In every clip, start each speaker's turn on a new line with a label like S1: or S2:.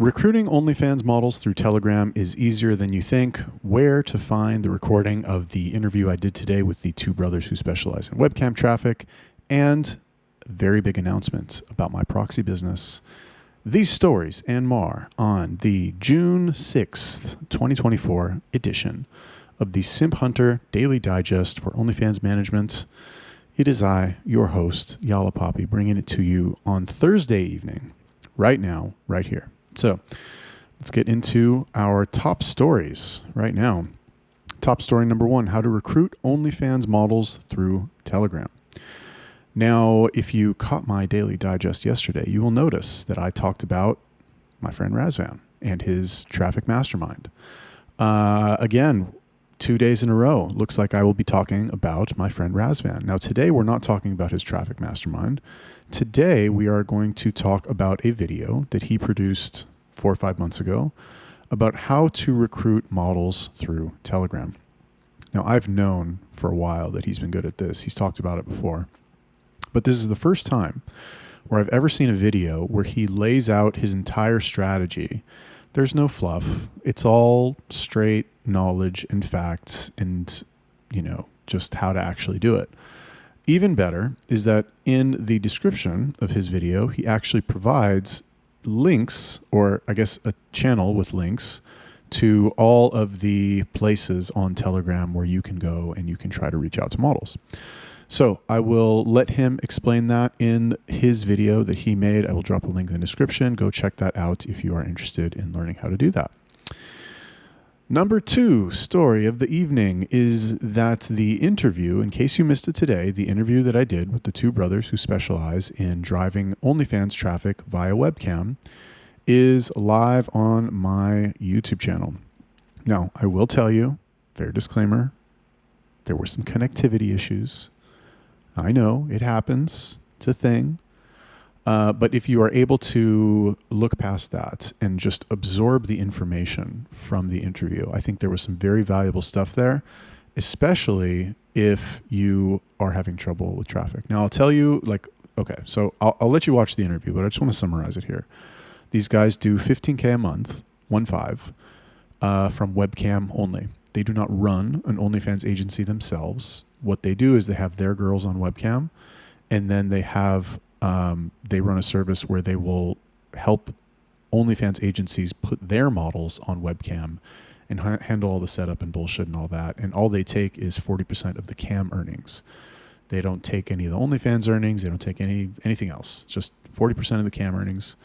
S1: Recruiting OnlyFans models through Telegram is easier than you think. Where to find the recording of the interview I did today with the two brothers who specialize in webcam traffic, and a very big announcement about my proxy business. These stories and more on the June 6th, 2024 edition of the Simphunter Daily Digest for OnlyFans Management. It is I, your host, Yala Poppy, bringing it to you on Thursday evening, right now, right here. So let's get into our top stories right now. Top story number one, how to recruit OnlyFans models through Telegram. Now, if you caught my daily digest yesterday, you will notice that I talked about my friend Razvan and his traffic mastermind. Again, 2 days in a row, looks like I will be talking about my friend Razvan. Now, today we're not talking about his traffic mastermind. Today, we are going to talk about a video that he produced 4 or 5 months ago about how to recruit models through Telegram. Now, I've known for a while that he's been good at this. He's talked about it before. But this is the first time where I've ever seen a video where he lays out his entire strategy. There's no fluff. It's all straight knowledge and facts and, just how to actually do it. Even better is that in the description of his video, he actually provides links, or I guess a channel with links to all of the places on Telegram where you can go and you can try to reach out to models. So I will let him explain that in his video that he made. I will drop a link in the description. Go check that out if you are interested in learning how to do that. Number two story of the evening is that the interview, in case you missed it today, the interview that I did with the two brothers who specialize in driving OnlyFans traffic via webcam, is live on my YouTube channel. Now, I will tell you, fair disclaimer, there were some connectivity issues. I know, it happens. It's a thing. But if you are able to look past that and just absorb the information from the interview, I think there was some very valuable stuff there, especially if you are having trouble with traffic. Now, I'll tell you, so I'll let you watch the interview, but I just want to summarize it here. These guys do $15K a month, 1.5, from webcam only. They do not run an OnlyFans agency themselves. What they do is they have their girls on webcam, and then they have they run a service where they will help OnlyFans agencies put their models on webcam and handle all the setup and bullshit and all that. And all they take is 40% of the cam earnings. They don't take any of the OnlyFans earnings. They don't take anything else. Just 40% of the cam earnings.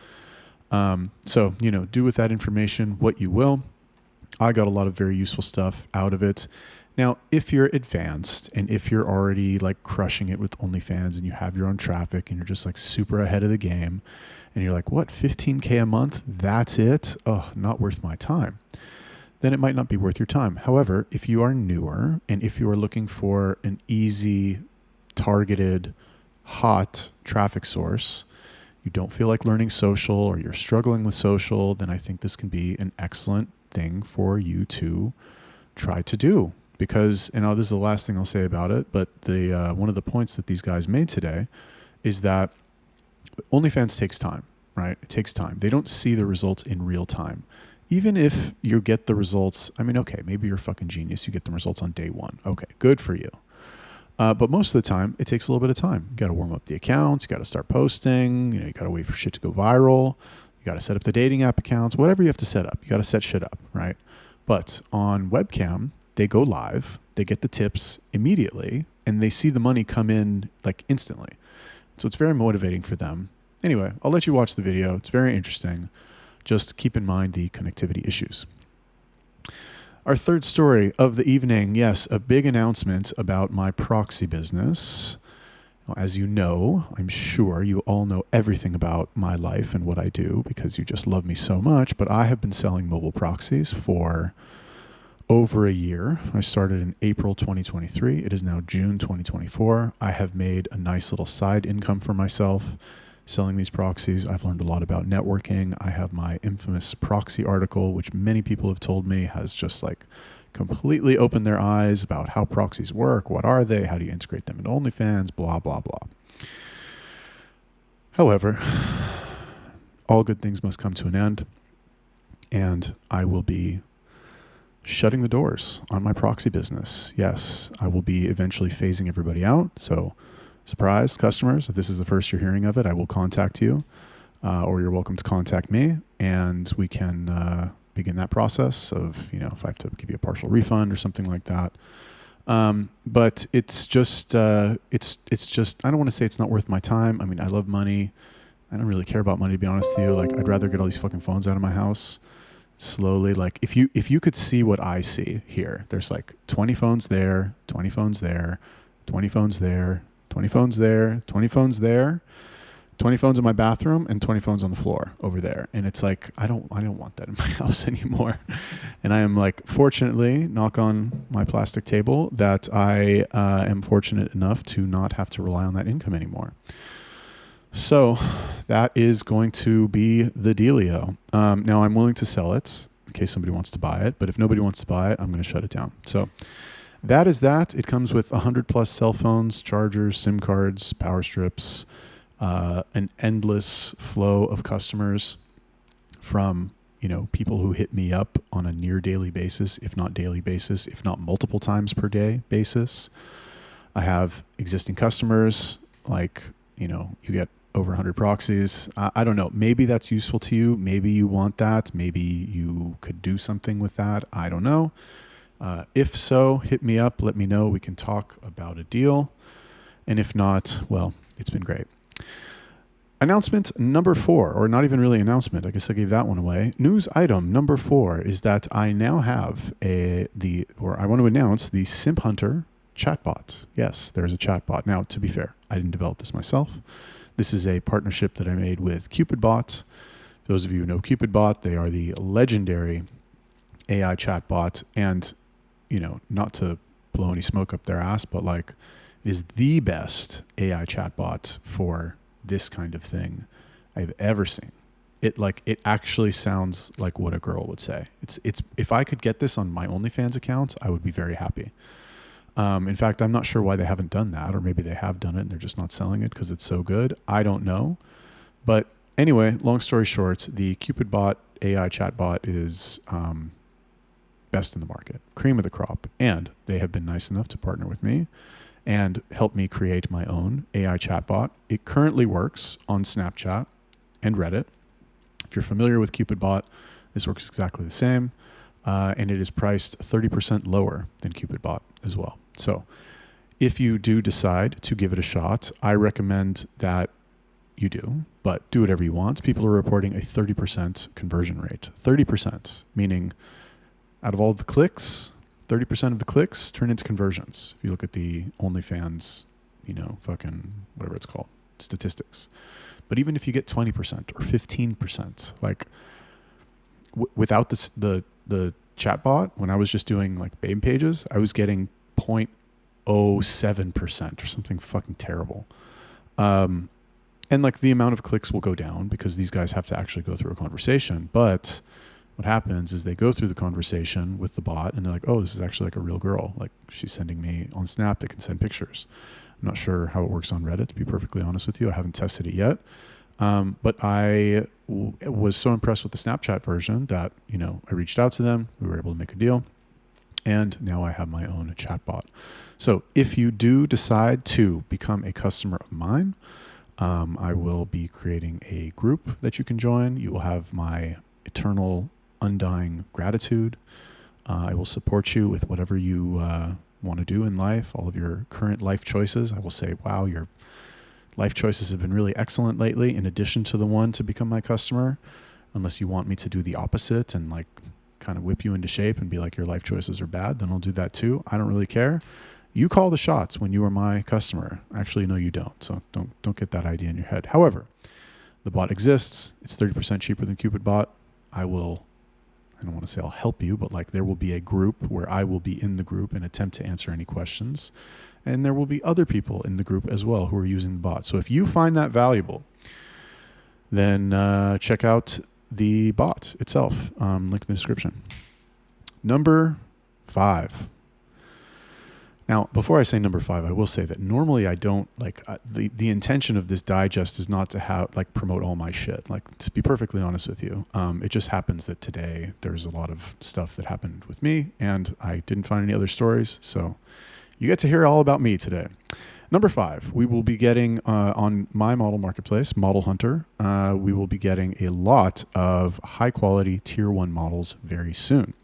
S1: So, do with that information what you will. I got a lot of very useful stuff out of it. Now, if you're advanced and if you're already crushing it with OnlyFans and you have your own traffic and you're just super ahead of the game and you're like, what, 15K a month? That's it? Oh, not worth my time. Then it might not be worth your time. However, if you are newer and if you are looking for an easy, targeted, hot traffic source, you don't feel like learning social or you're struggling with social, then I think this can be an excellent thing for you to try to do. Because, this is the last thing I'll say about it, but the one of the points that these guys made today is that OnlyFans takes time, right? It takes time. They don't see the results in real time. Even if you get the results, okay, maybe you're a fucking genius. You get the results on day one. Okay, good for you. But most of the time, it takes a little bit of time. You got to warm up the accounts. You got to start posting. You got to wait for shit to go viral. You got to set up the dating app accounts. Whatever you have to set up, you got to set shit up, right? But on webcam, they go live, they get the tips immediately, and they see the money come in instantly. So it's very motivating for them. Anyway, I'll let you watch the video. It's very interesting. Just keep in mind the connectivity issues. Our third story of the evening, yes, a big announcement about my proxy business. As you know, I'm sure you all know everything about my life and what I do because you just love me so much, but I have been selling mobile proxies for over a year. I started in April 2023. It is now June 2024. I have made a nice little side income for myself selling these proxies. I've learned a lot about networking. I have my infamous proxy article, which many people have told me has just completely opened their eyes about how proxies work. What are they? How do you integrate them into OnlyFans? Blah, blah, blah. However, all good things must come to an end. And I will be shutting the doors on my proxy business. Yes, I will be eventually phasing everybody out. So, surprise, customers, if this is the first you're hearing of it, I will contact you, or you're welcome to contact me, and we can begin that process of, if I have to give you a partial refund or something like that. But it's just, I don't want to say it's not worth my time. I mean, I love money. I don't really care about money, to be honest with you. Like, I'd rather get all these fucking phones out of my house slowly. Like, if you could see what I see here, there's like 20 phones there, 20 phones there, 20 phones there, 20 phones there, 20 phones there, 20 phones in my bathroom, and 20 phones on the floor over there. And it's like, I don't want that in my house anymore. And I am like, fortunately, knock on my plastic table, that I am fortunate enough to not have to rely on that income anymore. So that is going to be the dealio. Now I'm willing to sell it in case somebody wants to buy it, but if nobody wants to buy it, I'm going to shut it down. So that is that. It comes with 100 plus cell phones, chargers, SIM cards, power strips, an endless flow of customers from, people who hit me up on a near daily basis, if not daily basis, if not multiple times per day basis. I have existing customers, like, you get over 100 proxies. I don't know. Maybe that's useful to you. Maybe you want that. Maybe you could do something with that. I don't know. If so, hit me up. Let me know. We can talk about a deal. And if not, well, it's been great. Announcement number 4, or not even really announcement. I guess I gave that one away. News item number 4 is that I now have I want to announce the SimpHunter chatbot. Yes, there's a chatbot. Now, to be fair, I didn't develop this myself. This is a partnership that I made with Cupidbot. Those of you who know Cupidbot, they are the legendary AI chatbot. And, not to blow any smoke up their ass, but like, it is the best AI chatbot for this kind of thing I've ever seen. It actually sounds like what a girl would say. It's if I could get this on my OnlyFans account, I would be very happy. In fact, I'm not sure why they haven't done that, or maybe they have done it and they're just not selling it because it's so good. I don't know. But anyway, long story short, the Cupidbot AI chatbot is best in the market, cream of the crop. And they have been nice enough to partner with me and help me create my own AI chatbot. It currently works on Snapchat and Reddit. If you're familiar with Cupidbot, this works exactly the same. And it is priced 30% lower than Cupidbot as well. So if you do decide to give it a shot, I recommend that you do, but do whatever you want. People are reporting a 30% conversion rate. 30%, meaning out of all the clicks, 30% of the clicks turn into conversions. If you look at the OnlyFans, fucking whatever it's called, statistics. But even if you get 20% or 15%, like without the chatbot, when I was just doing like babe pages, I was getting 0.07% or something fucking terrible. And like the amount of clicks will go down because these guys have to actually go through a conversation. But what happens is they go through the conversation with the bot and they're like, oh, this is actually like a real girl. Like, she's sending me on Snap, they can send pictures. I'm not sure how it works on Reddit, to be perfectly honest with you. I haven't tested it yet. But I was so impressed with the Snapchat version that, I reached out to them. We were able to make a deal. And now I have my own chatbot. So if you do decide to become a customer of mine, I will be creating a group that you can join. You will have my eternal, undying gratitude. I will support you with whatever you want to do in life, all of your current life choices. I will say, wow, your life choices have been really excellent lately, in addition to the one to become my customer, unless you want me to do the opposite and like kind of whip you into shape and be like, your life choices are bad, then I'll do that too. I don't really care. You call the shots when you are my customer. Actually, no, you don't. So don't get that idea in your head. However, the bot exists. It's 30% cheaper than Cupidbot. I don't want to say I'll help you, but like there will be a group where I will be in the group and attempt to answer any questions. And there will be other people in the group as well who are using the bot. So if you find that valuable, then check out the bot itself. Link in the description. Number 5. Now, before I say number 5, I will say that normally I don't like the intention of this digest is not to have like promote all my shit. Like, to be perfectly honest with you, it just happens that today there's a lot of stuff that happened with me and I didn't find any other stories. So you get to hear all about me today. Number 5, we will be getting on my model marketplace, Model Hunter. We will be getting a lot of high quality tier 1 models very soon.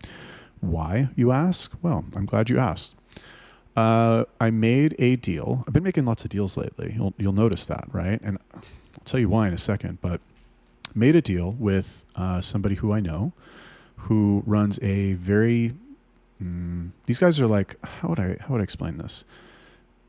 S1: Why, you ask? Well, I'm glad you asked. I made a deal. I've been making lots of deals lately. You'll notice that, right? And I'll tell you why in a second, but made a deal with somebody who I know who runs a very, these guys are like, how would I explain this?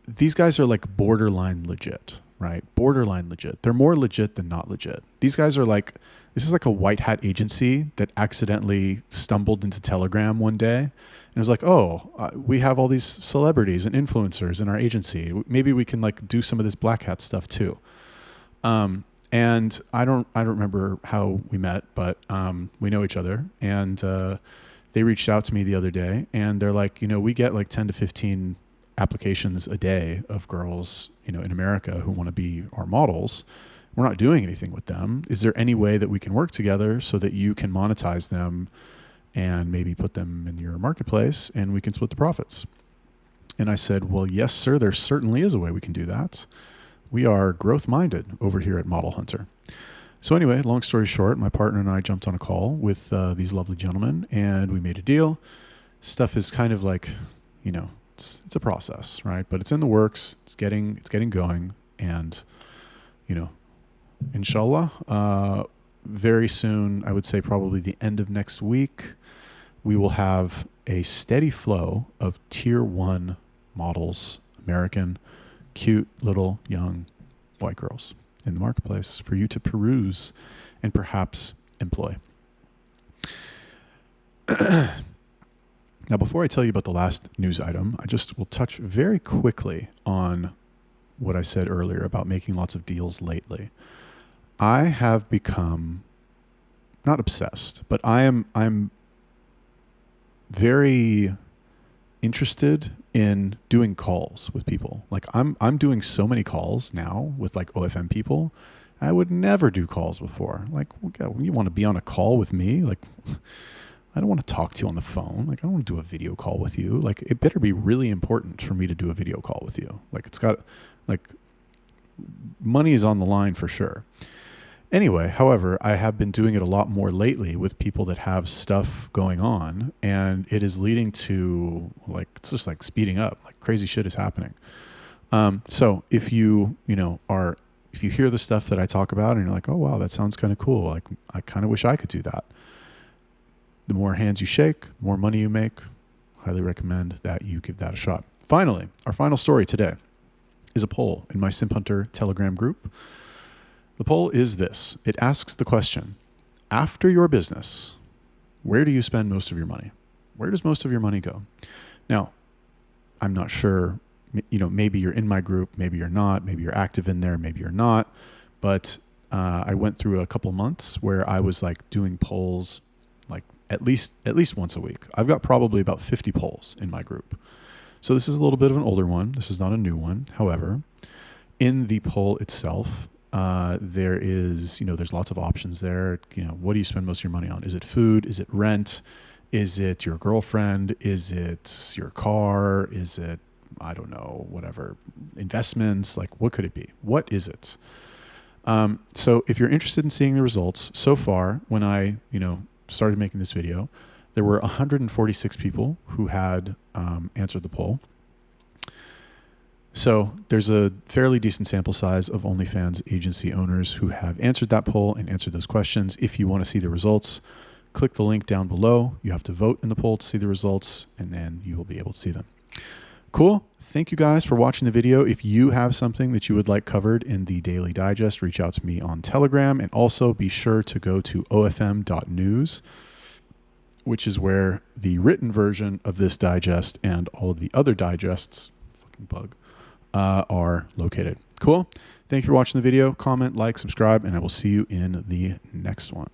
S1: These guys are like borderline legit, right? Borderline legit. They're more legit than not legit. These guys are like, this is like a white hat agency that accidentally stumbled into Telegram one day. And it was like, oh, we have all these celebrities and influencers in our agency. Maybe we can like do some of this black hat stuff too. And I don't remember how we met, but we know each other. And they reached out to me the other day, and they're like, we get like 10 to 15 applications a day of girls, in America who want to be our models. We're not doing anything with them. Is there any way that we can work together so that you can monetize them and maybe put them in your marketplace and we can split the profits? And I said, well, yes, sir, there certainly is a way we can do that. We are growth minded over here at Model Hunter. So anyway, long story short, my partner and I jumped on a call with these lovely gentlemen and we made a deal. Stuff is kind of like, it's a process, right? But it's in the works. It's getting going. And, inshallah, very soon, I would say probably the end of next week, we will have a steady flow of tier 1 models, American, cute little young white girls in the marketplace for you to peruse and perhaps employ. Now, before I tell you about the last news item, I just will touch very quickly on what I said earlier about making lots of deals lately. I have become not obsessed, but I'm very interested in doing calls with people. Like I'm doing so many calls now with like OFM people. I would never do calls before. Like, you want to be on a call with me? Like, I don't want to talk to you on the phone. Like, I don't want to do a video call with you. Like, it better be really important for me to do a video call with you. Like, it's got, like, money is on the line for sure. Anyway, however, I have been doing it a lot more lately with people that have stuff going on, and it is leading to, like, it's just like speeding up. Like, crazy shit is happening. So if you hear the stuff that I talk about and you're like, oh, wow, that sounds kind of cool. Like, I kind of wish I could do that. The more hands you shake, the more money you make. Highly recommend that you give that a shot. Finally, our final story today is a poll in my SimpHunter Telegram group. The poll is this. It asks the question, after your business, where do you spend most of your money? Where does most of your money go? Now, I'm not sure, maybe you're in my group, maybe you're not, maybe you're active in there, maybe you're not. But I went through a couple months where I was like doing polls like at least once a week. I've got probably about 50 polls in my group. So this is a little bit of an older one. This is not a new one. However, in the poll itself, there is, there's lots of options there. What do you spend most of your money on? Is it food? Is it rent? Is it your girlfriend? Is it your car? Is it, I don't know, whatever, investments? Like, what could it be? What is it? So if you're interested in seeing the results, so far, when I, started making this video, there were 146 people who had answered the poll. So there's a fairly decent sample size of OnlyFans agency owners who have answered that poll and answered those questions. If you want to see the results, click the link down below. You have to vote in the poll to see the results, and then you will be able to see them. Cool. Thank you guys for watching the video. If you have something that you would like covered in the Daily Digest, reach out to me on Telegram, and also be sure to go to ofm.news, which is where the written version of this digest and all of the other digests, fucking bug, are located. Cool. Thank you for watching the video. Comment, like, subscribe, and I will see you in the next one.